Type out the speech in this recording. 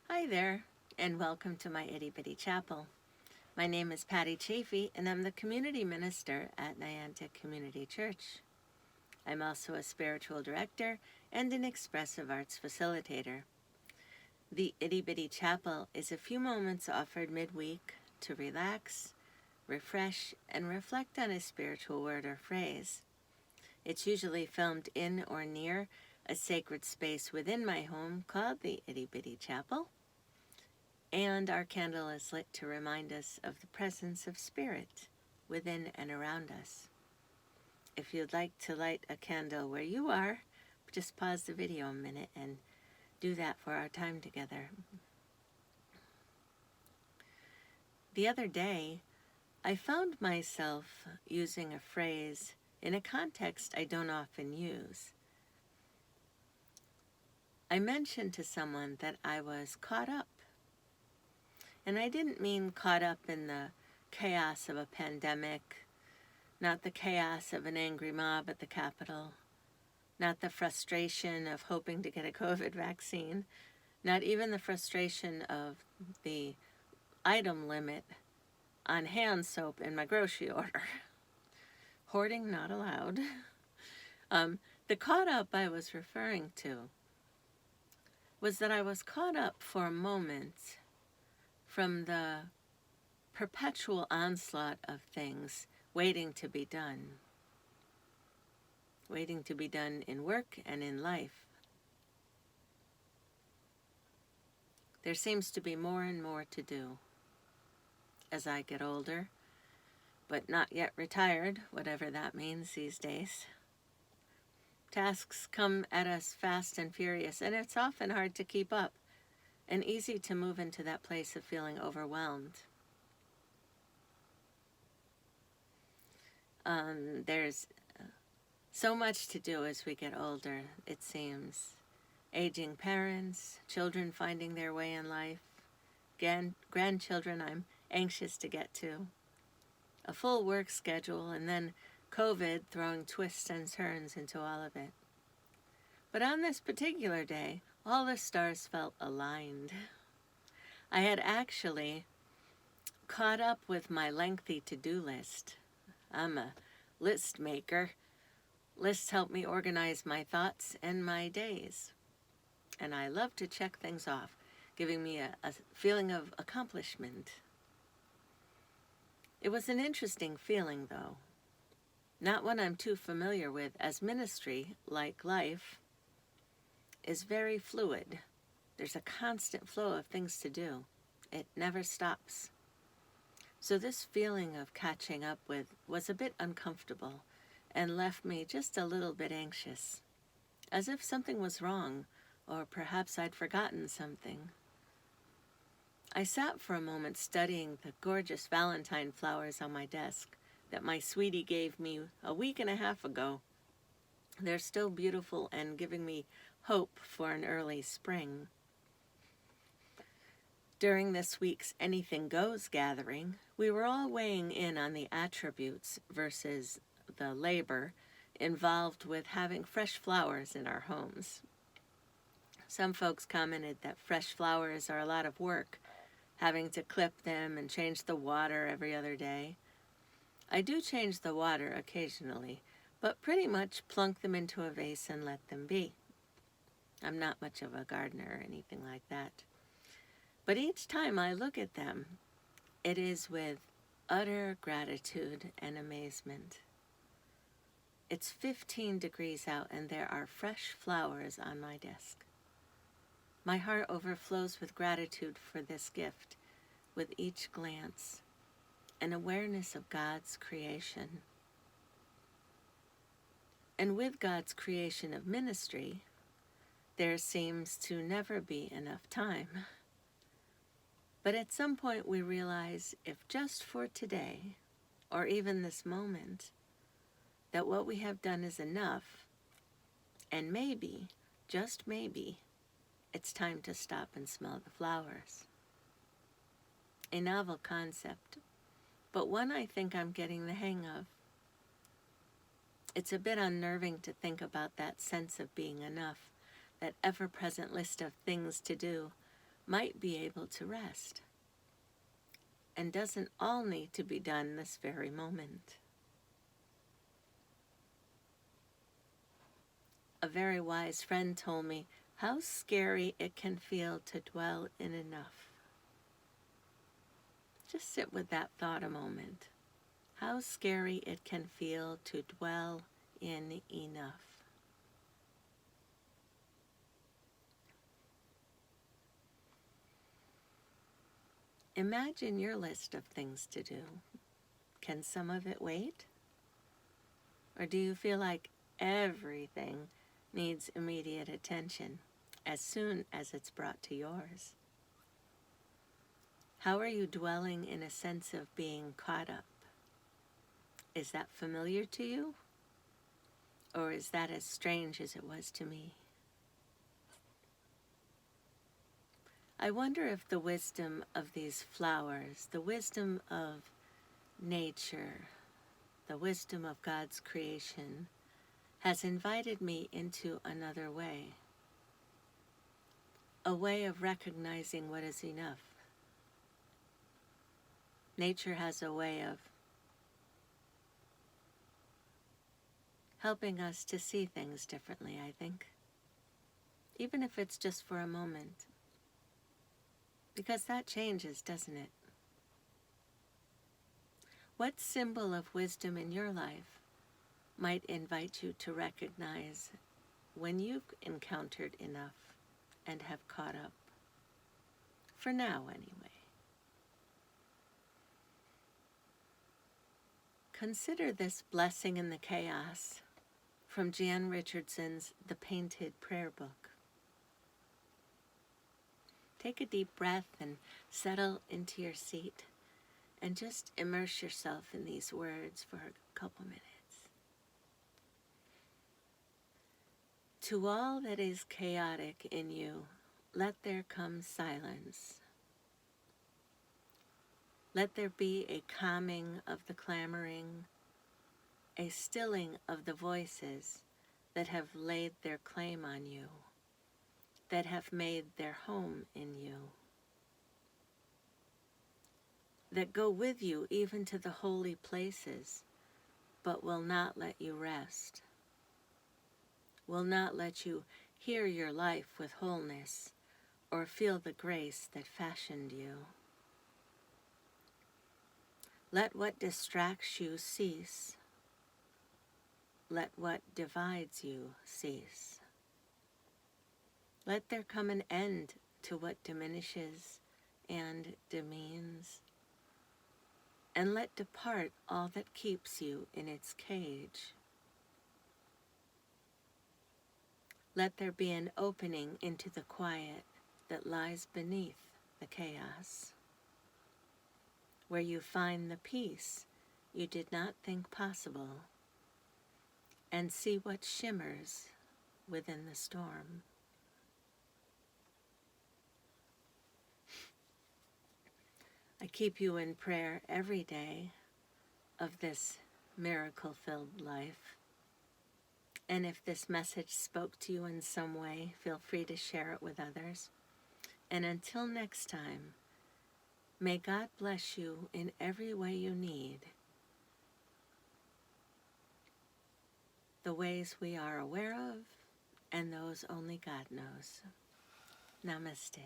Hi there, and welcome to my Itty Bitty Chapel. My name is Patty Chaffee, and I'm the community minister at Niantic Community Church. I'm also a spiritual director and an expressive arts facilitator. The Itty Bitty Chapel is a few moments offered midweek to relax, refresh, and reflect on a spiritual word or phrase. It's usually filmed in or near a sacred space within my home called the Itty Bitty Chapel, and our candle is lit to remind us of the presence of spirit within and around us. If you'd like to light a candle where you are, just pause the video a minute and do that for our time together. The other day, I found myself using a phrase in a context I don't often use. I mentioned to someone that I was caught up. And I didn't mean caught up in the chaos of a pandemic, not the chaos of an angry mob at the Capitol, not the frustration of hoping to get a COVID vaccine, not even the frustration of the item limit on hand soap in my grocery order. Hoarding not allowed. The caught up I was referring to was that I was caught up for a moment from the perpetual onslaught of things waiting to be done in work and in life. There seems to be more and more to do as I get older, but not yet retired, whatever that means these days. Tasks come at us fast and furious, and it's often hard to keep up and easy to move into that place of feeling overwhelmed. There's so much to do as we get older, it seems. Aging parents, children finding their way in life, grandchildren I'm anxious to get to, a full work schedule, and then COVID throwing twists and turns into all of it. But on this particular day, all the stars felt aligned. I had actually caught up with my lengthy to-do list. I'm a list maker. Lists help me organize my thoughts and my days. And I love to check things off, giving me a feeling of accomplishment. It was an interesting feeling, though. Not one I'm too familiar with, as ministry, like life, is very fluid. There's a constant flow of things to do. It never stops. So this feeling of catching up with was a bit uncomfortable and left me just a little bit anxious, as if something was wrong, or perhaps I'd forgotten something. I sat for a moment studying the gorgeous Valentine flowers on my desk that my sweetie gave me a week and a half ago. They're still beautiful and giving me hope for an early spring. During this week's Anything Goes gathering, we were all weighing in on the attributes versus the labor involved with having fresh flowers in our homes. Some folks commented that fresh flowers are a lot of work, having to clip them and change the water every other day. I do change the water occasionally, but pretty much plunk them into a vase and let them be. I'm not much of a gardener or anything like that. But each time I look at them, it is with utter gratitude and amazement. It's 15 degrees out and there are fresh flowers on my desk. My heart overflows with gratitude for this gift with each glance, an awareness of God's creation. And with God's creation of ministry, there seems to never be enough time. But at some point we realize, if just for today, or even this moment, that what we have done is enough, and maybe, just maybe, it's time to stop and smell the flowers. A novel concept, but one I think I'm getting the hang of. It's a bit unnerving to think about that sense of being enough, that ever-present list of things to do, might be able to rest and doesn't all need to be done this very moment. A very wise friend told me how scary it can feel to dwell in enough. Just sit with that thought a moment. How scary it can feel to dwell in enough. Imagine your list of things to do. Can some of it wait? Or do you feel like everything needs immediate attention as soon as it's brought to yours? How are you dwelling in a sense of being caught up? Is that familiar to you? Or is that as strange as it was to me? I wonder if the wisdom of these flowers, the wisdom of nature, the wisdom of God's creation, has invited me into another way. A way of recognizing what is enough. Nature has a way of helping us to see things differently, I think. Even if it's just for a moment. Because that changes, doesn't it? What symbol of wisdom in your life might invite you to recognize when you've encountered enough and have caught up? For now, anyway. Consider this blessing in the chaos from Jan Richardson's The Painted Prayer Book. Take a deep breath and settle into your seat and just immerse yourself in these words for a couple minutes. To all that is chaotic in you, let there come silence. Let there be a calming of the clamoring, a stilling of the voices that have laid their claim on you, that have made their home in you, that go with you even to the holy places, but will not let you rest, will not let you hear your life with wholeness or feel the grace that fashioned you. Let what distracts you cease. Let what divides you cease. Let there come an end to what diminishes and demeans, and let depart all that keeps you in its cage. Let there be an opening into the quiet that lies beneath the chaos, where you find the peace you did not think possible, and see what shimmers within the storm. I keep you in prayer every day of this miracle-filled life. And if this message spoke to you in some way, feel free to share it with others. And until next time, may God bless you in every way you need, the ways we are aware of, and those only God knows. Namaste.